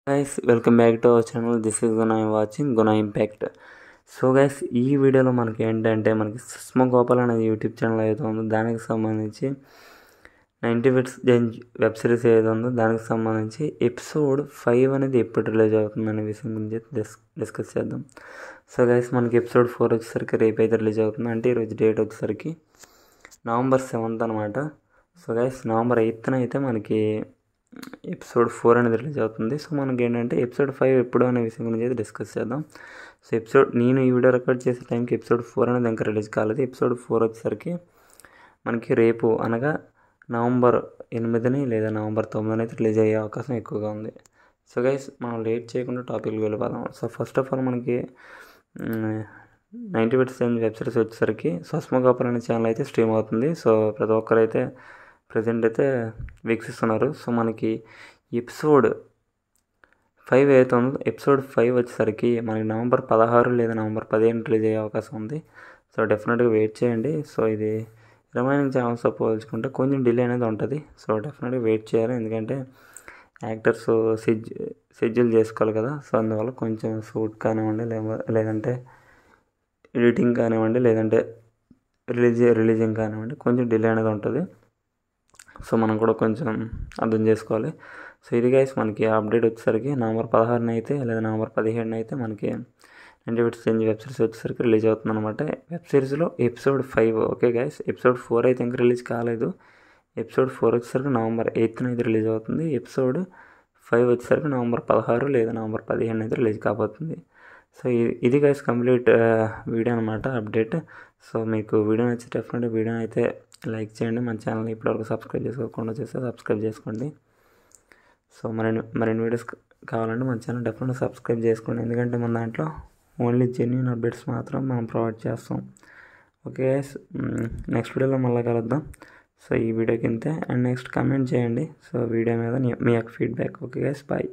Guys welcome back to our channel. This is Guna watching Guna impact. So guys ఈ వీడియోలో మనకి ఏంటంటే సుష్మా గోపాల్ అనేది యూట్యూబ్ ఛానల్ ఏదో ఉందో దానికి సంబంధించి 90 Bits వెబ్ సిరీస్ ఏదో ఉందో దానికి సంబంధించి ఎపిసోడ్ 5 అనేది ఎప్పుడు రిలీజ్ అవుతుంది అనే విషయం గురించి డిస్కస్ చేద్దాం. సో గైస్ మనకి ఎపిసోడ్ 4 వచ్చేసరికి రేపు అయితే రిలీజ్ అవుతుంది. అంటే ఈరోజు డేట్ వచ్చేసరికి November 7th అనమాట. సో గైస్ November 8th అయితే మనకి ఎపిసోడ్ 4 అనేది రిలీజ్ అవుతుంది. సో మనకి ఏంటంటే ఎపిసోడ్ 5 ఎప్పుడు అనే విషయం గురించి అయితే డిస్కస్ చేద్దాం. సో నేను ఈ వీడియో రికార్డ్ చేసే టైంకి ఎపిసోడ్ 4 అనేది ఇంకా రిలీజ్ కాలేదు. ఎపిసోడ్ 4 వచ్చేసరికి మనకి రేపు అనగా November 8 లేదా November 9 అయితే రిలీజ్ అయ్యే అవకాశం ఎక్కువగా ఉంది. సో గైస్ మనం లేట్ చేయకుండా టాపిక్కి వెళ్ళిపోదాం. సో ఫస్ట్ ఆఫ్ ఆల్ మనకి 90 Bits వెబ్ సిరీస్ వచ్చేసరికి సుష్మా గోపాల్ అనే ఛానల్ అయితే స్ట్రీమ్ అవుతుంది. సో ప్రతి ఒక్కరైతే ప్రజెంట్ అయితే వీక్షిస్తున్నారు. సో మనకి ఎపిసోడ్ 5 అయితే ఉందో ఎపిసోడ్ 5 వచ్చేసరికి మనకి November 16 లేదా November 15 రిలీజ్ అయ్యే అవకాశం ఉంది. సో డెఫినెట్గా వెయిట్ చేయండి. సో ఇది రిమైనింగ్ ఛానల్స్తో పోల్చుకుంటే కొంచెం డిలే అనేది ఉంటుంది. సో డెఫినెట్గా వెయిట్ చేయాలి, ఎందుకంటే యాక్టర్స్ షెడ్యూల్ చేసుకోవాలి కదా. సో అందువల్ల కొంచెం షూట్ కానివ్వండి, లేదంటే ఎడిటింగ్ కానివ్వండి, లేదంటే రిలీజింగ్ కానివ్వండి, కొంచెం డిలే అనేది ఉంటుంది. సో మనం కూడా కొంచెం అర్థం చేసుకోవాలి. సో ఇది గైస్ మనకి అప్డేట్ వచ్చేసరికి November 16 అయితే లేదా November 17 అయితే మనకి 90 Bits వెబ్ సిరీస్ వచ్చేసరికి రిలీజ్ అవుతుంది అనమాట. వెబ్ సిరీస్లో ఎపిసోడ్ 5. ఓకే గైస్, ఎపిసోడ్ 4 అయితే ఇంకా రిలీజ్ కాలేదు. ఎపిసోడ్ 4 వచ్చేసరికి November 8th అయితే రిలీజ్ అవుతుంది. ఎపిసోడ్ 5 వచ్చేసరికి November 16 లేదా November 15 అయితే రిలీజ్ కాబోతుంది. సో ఇది గైస్ కంప్లీట్ వీడియో అనమాట, అప్డేట్. సో మీకు వీడియో నచ్చి డెఫినెట్గా వీడియో అయితే లైక్ చేయండి. మన ఛానల్ని ఇప్పటివరకు సబ్స్క్రైబ్ చేసుకోకుండా చేస్తే సబ్స్క్రైబ్ చేసుకోండి. సో మరిన్ని వీడియోస్ కావాలంటే మన ఛానల్ డెఫినెట్గా సబ్స్క్రైబ్ చేసుకోండి, ఎందుకంటే మన దాంట్లో ఓన్లీ జెన్యూన్ అప్డేట్స్ మాత్రం మనం ప్రొవైడ్ చేస్తాం. ఓకే గైస్, నెక్స్ట్ వీడియోలో మళ్ళీ కలుద్దాం. సో ఈ వీడియోకి ఇంతే, అండ్ నెక్స్ట్ కమెంట్ చేయండి సో వీడియో మీద మీ యొక్క ఫీడ్బ్యాక్. Okay guys, bye.